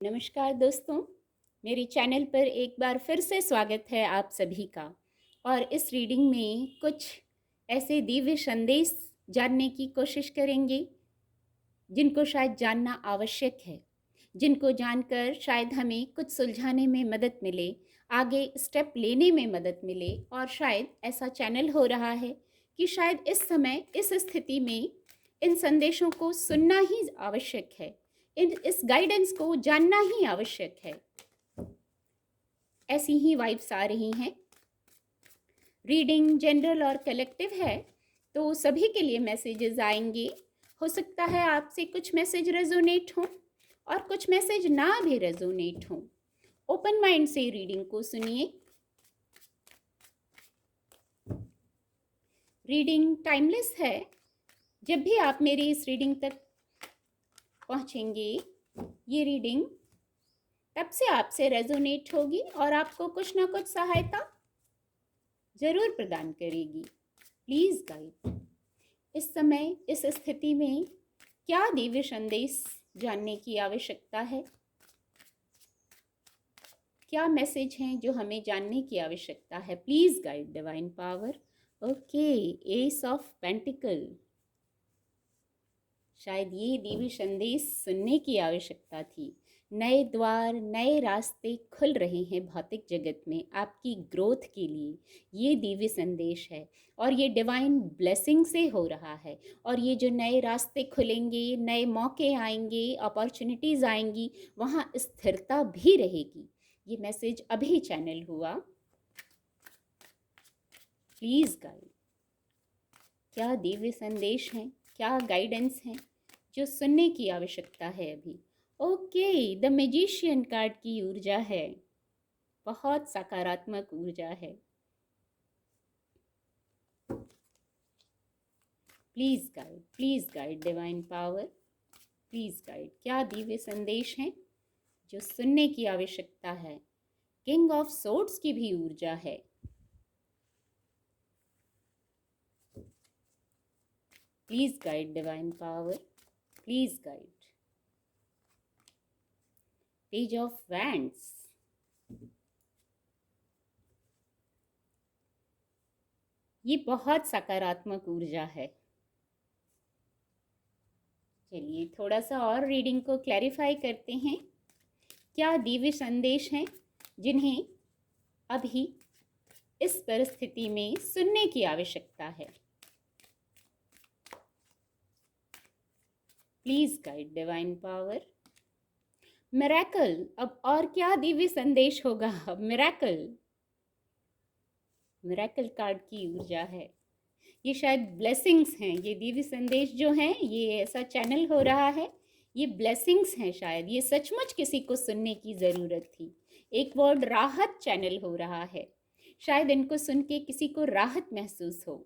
नमस्कार दोस्तों, मेरे चैनल पर एक बार फिर से स्वागत है आप सभी का। और इस रीडिंग में कुछ ऐसे दिव्य संदेश जानने की कोशिश करेंगे जिनको शायद जानना आवश्यक है, जिनको जानकर शायद हमें कुछ सुलझाने में मदद मिले, आगे स्टेप लेने में मदद मिले। और शायद ऐसा चैनल हो रहा है कि शायद इस समय इस स्थिति में इन संदेशों को सुनना ही आवश्यक है, इस गाइडेंस को जानना ही आवश्यक है। ऐसी ही वाइब्स आ रही हैं। रीडिंग जनरल और कलेक्टिव है तो सभी के लिए मैसेजेस आएंगे। हो सकता है आपसे कुछ मैसेज रेजोनेट हों और कुछ मैसेज ना भी रेजोनेट हों। ओपन माइंड से रीडिंग को सुनिए। रीडिंग टाइमलेस है। जब भी आप मेरी इस रीडिंग तक पहुंचेंगे, ये रीडिंग तब से आपसे रेजोनेट होगी और आपको कुछ ना कुछ सहायता जरूर प्रदान करेगी। प्लीज गाइड, इस समय इस स्थिति में क्या दिव्य संदेश जानने की आवश्यकता है, क्या मैसेज हैं जो हमें जानने की आवश्यकता है। Please guide divine power. Okay, S of pentacle. शायद ये दिव्य संदेश सुनने की आवश्यकता थी। नए द्वार, नए रास्ते खुल रहे हैं भौतिक जगत में आपकी ग्रोथ के लिए। ये दिव्य संदेश है और ये डिवाइन ब्लेसिंग से हो रहा है। और ये जो नए रास्ते खुलेंगे, नए मौके आएंगे, अपॉर्चुनिटीज़ आएंगी, वहाँ स्थिरता भी रहेगी। ये मैसेज अभी चैनल हुआ। प्लीज़ गाइड, क्या दिव्य संदेश हैं, क्या गाइडेंस हैं जो सुनने की आवश्यकता है अभी। ओके, द मैजिशियन कार्ड की ऊर्जा है, बहुत सकारात्मक ऊर्जा है। Please guide divine power, please guide, क्या दिव्य संदेश हैं जो सुनने की आवश्यकता है। किंग ऑफ सोर्ड्स की भी ऊर्जा है। Please guide divine power, please guide. Page of wands, ये बहुत सकारात्मक ऊर्जा है। चलिए थोड़ा सा और रीडिंग को क्लैरिफाई करते हैं। क्या दिव्य संदेश हैं जिन्हें अभी इस परिस्थिति में सुनने की आवश्यकता है। Please guide divine power. Miracle, अब और क्या दिव्य संदेश होगा। मिरेकल, मिरेकल कार्ड की ऊर्जा है। ये शायद ब्लेसिंग्स हैं। ये दिव्य संदेश जो हैं, ये ऐसा चैनल हो रहा है, ये ब्लेसिंग्स हैं। शायद ये सचमुच किसी को सुनने की ज़रूरत थी। एक वर्ड राहत चैनल हो रहा है। शायद इनको सुन के किसी को राहत महसूस हो।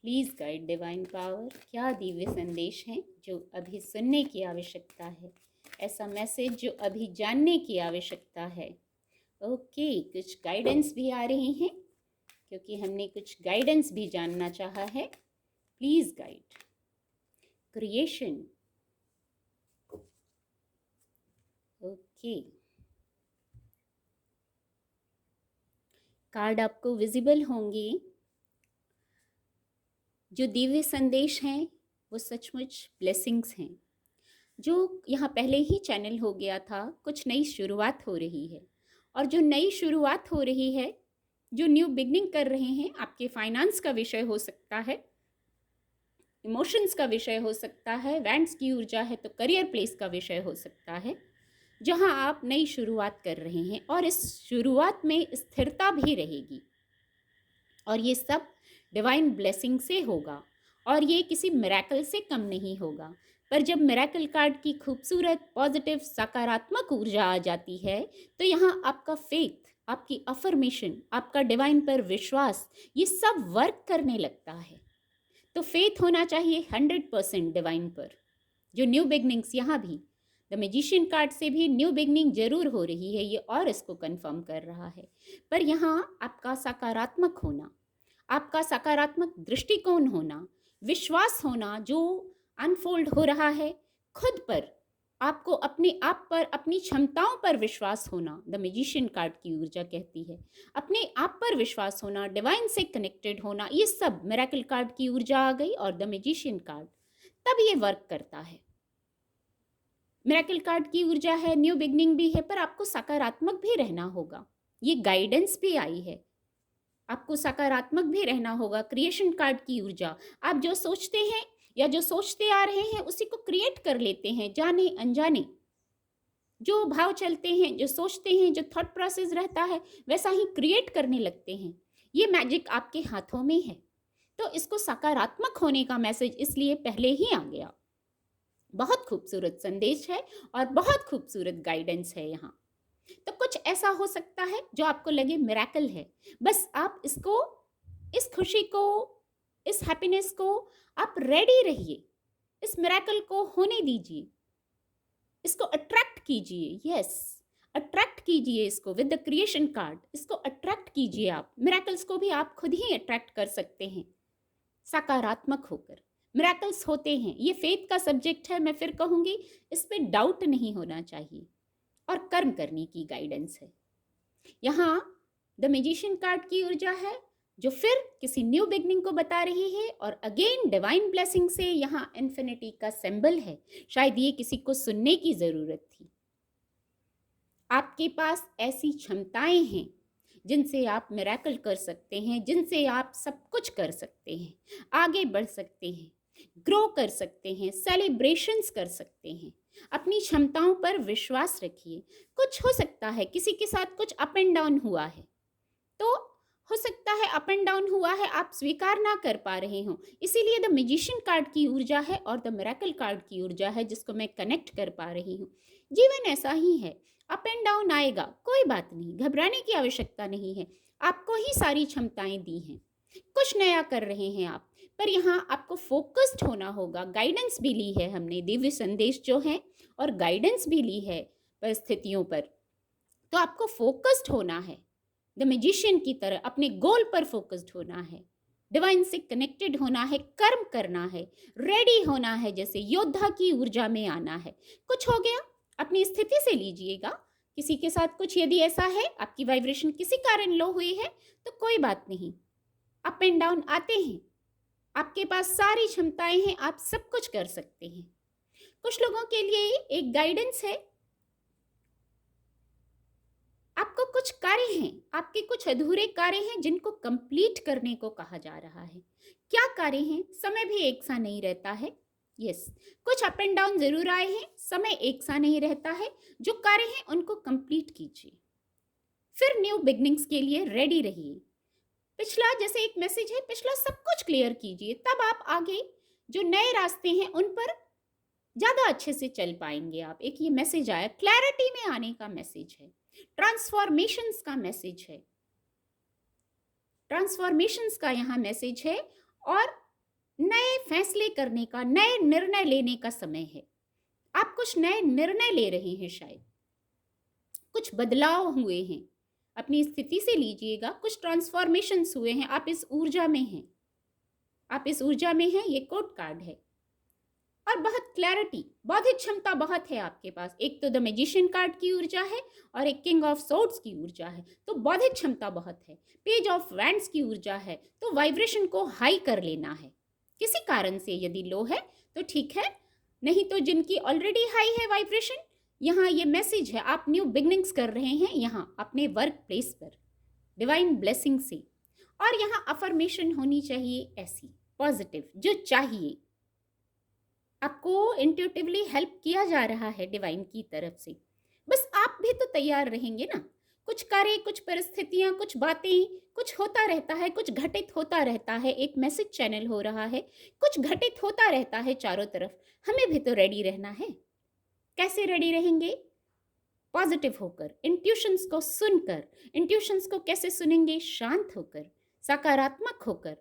प्लीज़ गाइड डिवाइन पावर, क्या दिव्य संदेश हैं जो अभी सुनने की आवश्यकता है, ऐसा मैसेज जो अभी जानने की आवश्यकता है। ओके, कुछ गाइडेंस भी आ रही हैं क्योंकि हमने कुछ गाइडेंस भी जानना चाहा है। Please guide. Creation, okay, card आपको विजिबल होंगे। जो दिव्य संदेश हैं वो सचमुच ब्लेसिंग्स हैं। जो यहाँ पहले ही चैनल हो गया था, कुछ नई शुरुआत हो रही है। और जो नई शुरुआत हो रही है, जो न्यू बिगनिंग कर रहे हैं, आपके फाइनेंस का विषय हो सकता है, इमोशंस का विषय हो सकता है, वैंड्स की ऊर्जा है तो करियर प्लेस का विषय हो सकता है, जहां आप नई शुरुआत कर रहे हैं। और इस शुरुआत में स्थिरता भी रहेगी और ये सब डिवाइन ब्लेसिंग से होगा और ये किसी मिरेकल से कम नहीं होगा। पर जब मिरेकल कार्ड की खूबसूरत पॉजिटिव सकारात्मक ऊर्जा आ जाती है तो यहाँ आपका फेथ, आपकी अफर्मेशन, आपका डिवाइन पर विश्वास, ये सब वर्क करने लगता है। तो फेथ होना चाहिए 100% डिवाइन पर। जो न्यू बिगनिंग्स, यहाँ भी द मैजिशियन कार्ड से भी न्यू बिगनिंग जरूर हो रही है, ये और इसको कंफर्म कर रहा है। पर यहाँ आपका सकारात्मक होना, आपका सकारात्मक दृष्टिकोण होना, विश्वास होना जो अनफोल्ड हो रहा है, खुद पर, आपको अपने आप पर, अपनी क्षमताओं पर विश्वास होना, द मैजिशियन कार्ड की ऊर्जा कहती है। अपने आप पर विश्वास होना, डिवाइन से कनेक्टेड होना, ये सब मिरेकल कार्ड की ऊर्जा आ गई और द मैजिशियन कार्ड, तब ये वर्क करता है। मिरेकल कार्ड की ऊर्जा है, न्यू बिगनिंग भी है, पर आपको सकारात्मक भी रहना होगा। ये गाइडेंस भी आई है, आपको सकारात्मक भी रहना होगा। क्रिएशन कार्ड की ऊर्जा, आप जो सोचते हैं या जो सोचते आ रहे हैं उसी को क्रिएट कर लेते हैं, जाने अनजाने। जो भाव चलते हैं, जो सोचते हैं, जो थॉट प्रोसेस रहता है, वैसा ही क्रिएट करने लगते हैं। ये मैजिक आपके हाथों में है, तो इसको सकारात्मक होने का मैसेज इसलिए पहले ही आ गया। बहुत खूबसूरत संदेश है और बहुत खूबसूरत गाइडेंस है यहाँ। तो कुछ ऐसा हो सकता है जो आपको लगे मिरेकल है, बस आप इसको, इस खुशी को, इस हैप्पीनेस को आप रेडी रहिए, इस मिरेकल को होने दीजिए, इसको अट्रैक्ट कीजिए। यस, अट्रैक्ट कीजिए इसको विद द क्रिएशन कार्ड, इसको अट्रैक्ट कीजिए। आप मिरेकल्स को भी आप खुद ही अट्रैक्ट कर सकते हैं सकारात्मक होकर। मिरेकल्स होते हैं, ये फेथ का सब्जेक्ट है, मैं फिर कहूंगी, इस पे डाउट नहीं होना चाहिए और कर्म करने की गाइडेंस है। यहाँ द मैजिशियन कार्ड की ऊर्जा है जो फिर किसी न्यू बिगनिंग को बता रही है, और अगेन डिवाइन ब्लेसिंग से यहाँ इन्फिनिटी का सिंबल है। शायद ये किसी को सुनने की जरूरत थी। आपके पास ऐसी क्षमताएं हैं जिनसे आप मिरेकल कर सकते हैं, जिनसे आप सब कुछ कर सकते हैं, आगे बढ़ सकते हैं, ग्रो कर सकते हैं, सेलिब्रेशंस कर सकते हैं। अपनी क्षमताओं पर विश्वास रखिए। कुछ हो सकता है किसी के साथ कुछ अप एंड डाउन हुआ है, तो हो सकता है अप एंड डाउन हुआ है, आप स्वीकार ना कर पा रहे हो, इसीलिए द मैजिशियन कार्ड की ऊर्जा है और द मिरेकल कार्ड की ऊर्जा है जिसको मैं कनेक्ट कर पा रही हूँ। जीवन ऐसा ही है, अप एंड डाउन आएगा, कोई बात नहीं, घबराने की आवश्यकता नहीं है। आपको ही सारी क्षमताएं दी हैं, कुछ नया कर रहे हैं आप, पर यहाँ आपको फोकस्ड होना होगा। गाइडेंस भी ली है हमने, दिव्य संदेश जो है और गाइडेंस भी ली है परिस्थितियों पर, तो आपको फोकस्ड होना है, द मैजिशियन की तरह अपने गोल पर फोकस्ड होना है, डिवाइन से कनेक्टेड होना है, कर्म करना है, रेडी होना है, जैसे योद्धा की ऊर्जा में आना है। कुछ हो गया, अपनी स्थिति से लीजिएगा। किसी के साथ कुछ यदि ऐसा है, आपकी वाइब्रेशन किसी कारण लो हुई है, तो कोई बात नहीं, अप एंड डाउन आते हैं, आपके पास सारी क्षमताएं हैं, आप सब कुछ कर सकते हैं। कुछ लोगों के लिए एक गाइडेंस है, आपको कुछ कार्य हैं, आपके कुछ अधूरे कार्य हैं जिनको कंप्लीट करने को कहा जा रहा है। क्या कार्य हैं? समय भी एक सा नहीं रहता है। यस, कुछ अप एंड डाउन जरूर आए हैं, समय एक सा नहीं रहता है। जो कार्य हैं उनको कंप्लीट कीजिए, फिर न्यू बिगनिंग्स के लिए रेडी रहिए। पिछला जैसे एक मैसेज है, पिछला सब कुछ क्लियर कीजिए, तब आप आगे जो नए रास्ते हैं उन पर ज्यादा अच्छे से चल पाएंगे आप। एक ये मैसेज आया, क्लैरिटी में आने का मैसेज है, ट्रांसफॉर्मेशंस का मैसेज है, ट्रांसफॉर्मेशंस का यहाँ मैसेज है, और नए फैसले करने का, नए निर्णय लेने का समय है। आप कुछ नए निर्णय ले रहे हैं, शायद कुछ बदलाव हुए हैं, अपनी स्थिति से लीजिएगा, कुछ ट्रांसफॉर्मेशंस हुए हैं, आप इस ऊर्जा में हैं, आप इस ऊर्जा में हैं। ये कोड कार्ड है और बहुत क्लैरिटी, बौद्धिक क्षमता बहुत है आपके पास। एक तो द मैजिशियन कार्ड की ऊर्जा है और एक किंग ऑफ सोर्ड्स की ऊर्जा है, तो बौद्धिक क्षमता बहुत है। पेज ऑफ वैंड्स की ऊर्जा है, तो वाइब्रेशन को हाई कर लेना है। किसी कारण से यदि लो है तो ठीक है, नहीं तो जिनकी ऑलरेडी हाई है वाइब्रेशन, यहाँ ये मैसेज है, आप न्यू बिगनिंग्स कर रहे हैं यहाँ अपने वर्क प्लेस पर डिवाइन ब्लेसिंग से। और यहाँ अफर्मेशन होनी चाहिए ऐसी पॉजिटिव, जो चाहिए आपको इंट्यूटिवली हेल्प किया जा रहा है डिवाइन की तरफ से। बस आप भी तो तैयार रहेंगे ना। कुछ कार्य, कुछ परिस्थितियां, कुछ बातें, कुछ होता रहता है, कुछ घटित होता रहता है, एक मैसेज चैनल हो रहा है, कुछ घटित होता रहता है चारों तरफ, हमें भी तो रेडी रहना है। कैसे रेडी रहेंगे? पॉजिटिव होकर, इंट्यूशंस को सुनकर। इंट्यूशंस को कैसे सुनेंगे? शांत होकर, सकारात्मक होकर,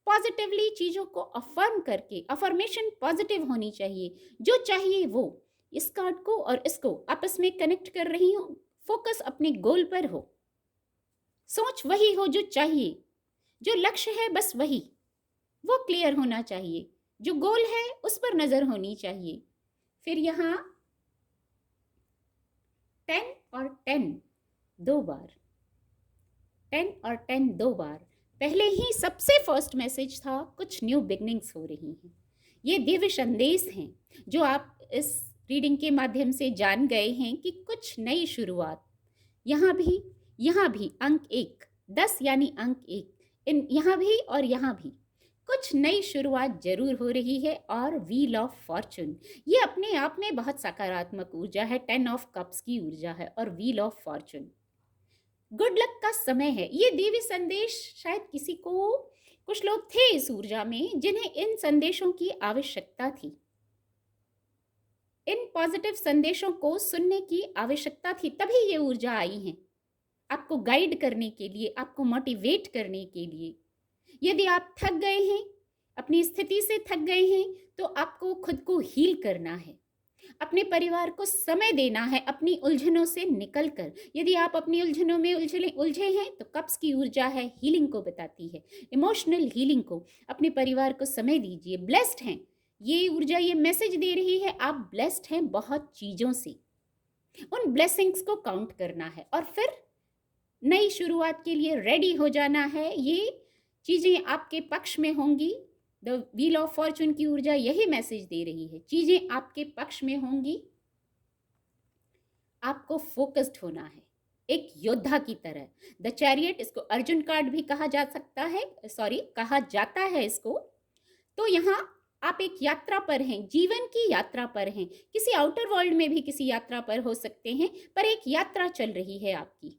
पॉजिटिवली चीजों को अफर्म करके। अफर्मेशन पॉजिटिव होनी चाहिए, जो चाहिए वो। इस कार्ड को और इसको आपस में कनेक्ट कर रही हूं, फोकस अपने गोल पर हो, सोच वही हो जो चाहिए, जो लक्ष्य है बस वही, वो क्लियर होना चाहिए, जो गोल है उस पर नजर होनी चाहिए। फिर यहाँ 10 और 10 दो बार, 10 और 10 दो बार। पहले ही सबसे फर्स्ट मैसेज था, कुछ न्यू बिगनिंग्स हो रही हैं। ये दिव्य संदेश हैं जो आप इस रीडिंग के माध्यम से जान गए हैं कि कुछ नई शुरुआत। यहाँ भी अंक 1, 10 यानी अंक 1, इन यहाँ भी और यहाँ भी कुछ नई शुरुआत जरूर हो रही है। और व्हील ऑफ फॉर्चून, ये अपने आप में बहुत सकारात्मक ऊर्जा है, 10 ऑफ कप्स की ऊर्जा है और wheel of Fortune good luck का समय है। ये देवी संदेश शायद किसी को, कुछ लोग थे इस ऊर्जा में जिन्हें इन संदेशों की आवश्यकता थी, इन पॉजिटिव संदेशों को सुनने की आवश्यकता थी, तभी ये ऊर्जा आई है आपको गाइड करने के लिए, आपको मोटिवेट करने के लिए। यदि आप थक गए हैं, अपनी स्थिति से थक गए हैं, तो आपको खुद को हील करना है, अपने परिवार को समय देना है अपनी उलझनों से निकलकर। यदि आप अपनी उलझनों में उलझे हैं तो कप्स की ऊर्जा है, हीलिंग को बताती है, इमोशनल हीलिंग को। अपने परिवार को समय दीजिए, ब्लेस्ड हैं ये ऊर्जा, ये मैसेज दे रही है आप ब्लेस्ड हैं बहुत चीज़ों से। उन ब्लेसिंग्स को काउंट करना है और फिर नई शुरुआत के लिए रेडी हो जाना है। ये चीज़ें आपके पक्ष में होंगी। द व्हील ऑफ फॉर्चून की ऊर्जा यही मैसेज दे रही है, चीजें आपके पक्ष में होंगी। आपको फोकस्ड होना है एक योद्धा की तरह। द चैरियट, इसको अर्जुन कार्ड भी कहा जा सकता है, कहा जाता है इसको। तो यहाँ आप एक यात्रा पर हैं, जीवन की यात्रा पर हैं, किसी आउटर वर्ल्ड में भी किसी यात्रा पर हो सकते हैं, पर एक यात्रा चल रही है आपकी।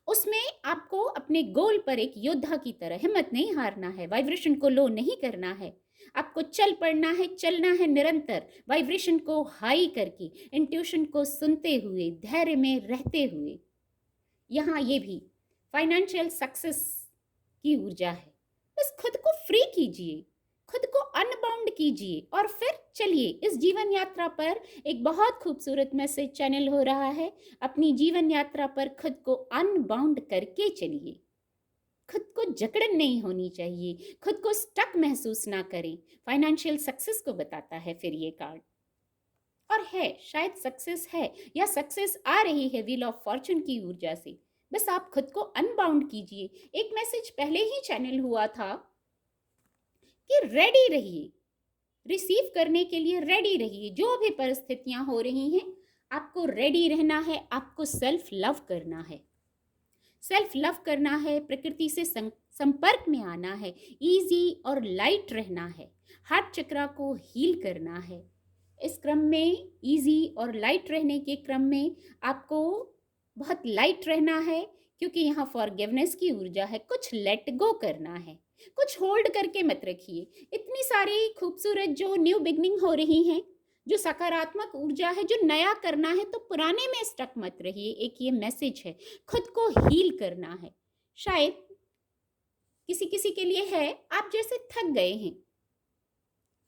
उसमें आपको अपने गोल पर एक योद्धा की तरह हिम्मत नहीं हारना है, वाइब्रेशन को लो नहीं करना है, आपको चल पड़ना है, चलना है निरंतर, वाइब्रेशन को हाई करके, इंट्यूशन को सुनते हुए, धैर्य में रहते हुए। यहाँ ये भी फाइनेंशियल सक्सेस की ऊर्जा है। बस खुद को फ्री कीजिए, खुद को अनबाउंड कीजिए और फिर चलिए इस जीवन यात्रा पर। एक बहुत खूबसूरत मैसेज चैनल हो रहा है, अपनी जीवन यात्रा पर खुद को अनबाउंड करके चलिए। खुद को जकड़न नहीं होनी चाहिए, खुद को स्टक महसूस ना करें। फाइनेंशियल सक्सेस को बताता है फिर ये कार्ड, और है शायद सक्सेस है या सक्सेस आ रही है व्हील ऑफ फॉर्चून की ऊर्जा से। बस आप खुद को अनबाउंड कीजिए। एक मैसेज पहले ही चैनल हुआ था कि रेडी रहिए, रिसीव करने के लिए रेडी रहिए। जो भी परिस्थितियां हो रही हैं आपको रेडी रहना है, आपको सेल्फ लव करना है, सेल्फ लव करना है, प्रकृति से संपर्क में आना है, इजी और लाइट रहना है, हार्ट चक्रा को हील करना है। इस क्रम में, इजी और लाइट रहने के क्रम में आपको बहुत लाइट रहना है, क्योंकि यहाँ फॉरगिवनेस की ऊर्जा है। कुछ लेट गो करना है, कुछ होल्ड करके मत रखिए। इतनी सारी खूबसूरत जो न्यू बिगनिंग हो रही हैं, जो सकारात्मक ऊर्जा है, जो नया करना है, तो पुराने में स्टक मत रहिए। एक ये मैसेज है, खुद को हील करना है। शायद किसी किसी के लिए है, आप जैसे थक गए हैं,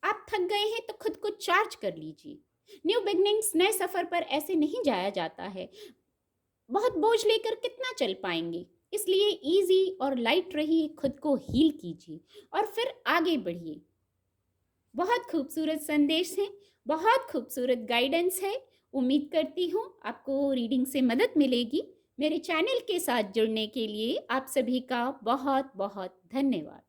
आप थक गए हैं तो खुद को चार्ज कर लीजिए। न्यू बिगनिंग्स, नए सफर पर ऐसे नहीं जाया जाता है। बहुत बोझ लेकर कितना चल पाएंगे, इसलिए इजी और लाइट रहिए, खुद को हील कीजिए और फिर आगे बढ़िए। बहुत खूबसूरत संदेश हैं, बहुत खूबसूरत गाइडेंस है। उम्मीद करती हूँ आपको रीडिंग से मदद मिलेगी। मेरे चैनल के साथ जुड़ने के लिए आप सभी का बहुत बहुत धन्यवाद।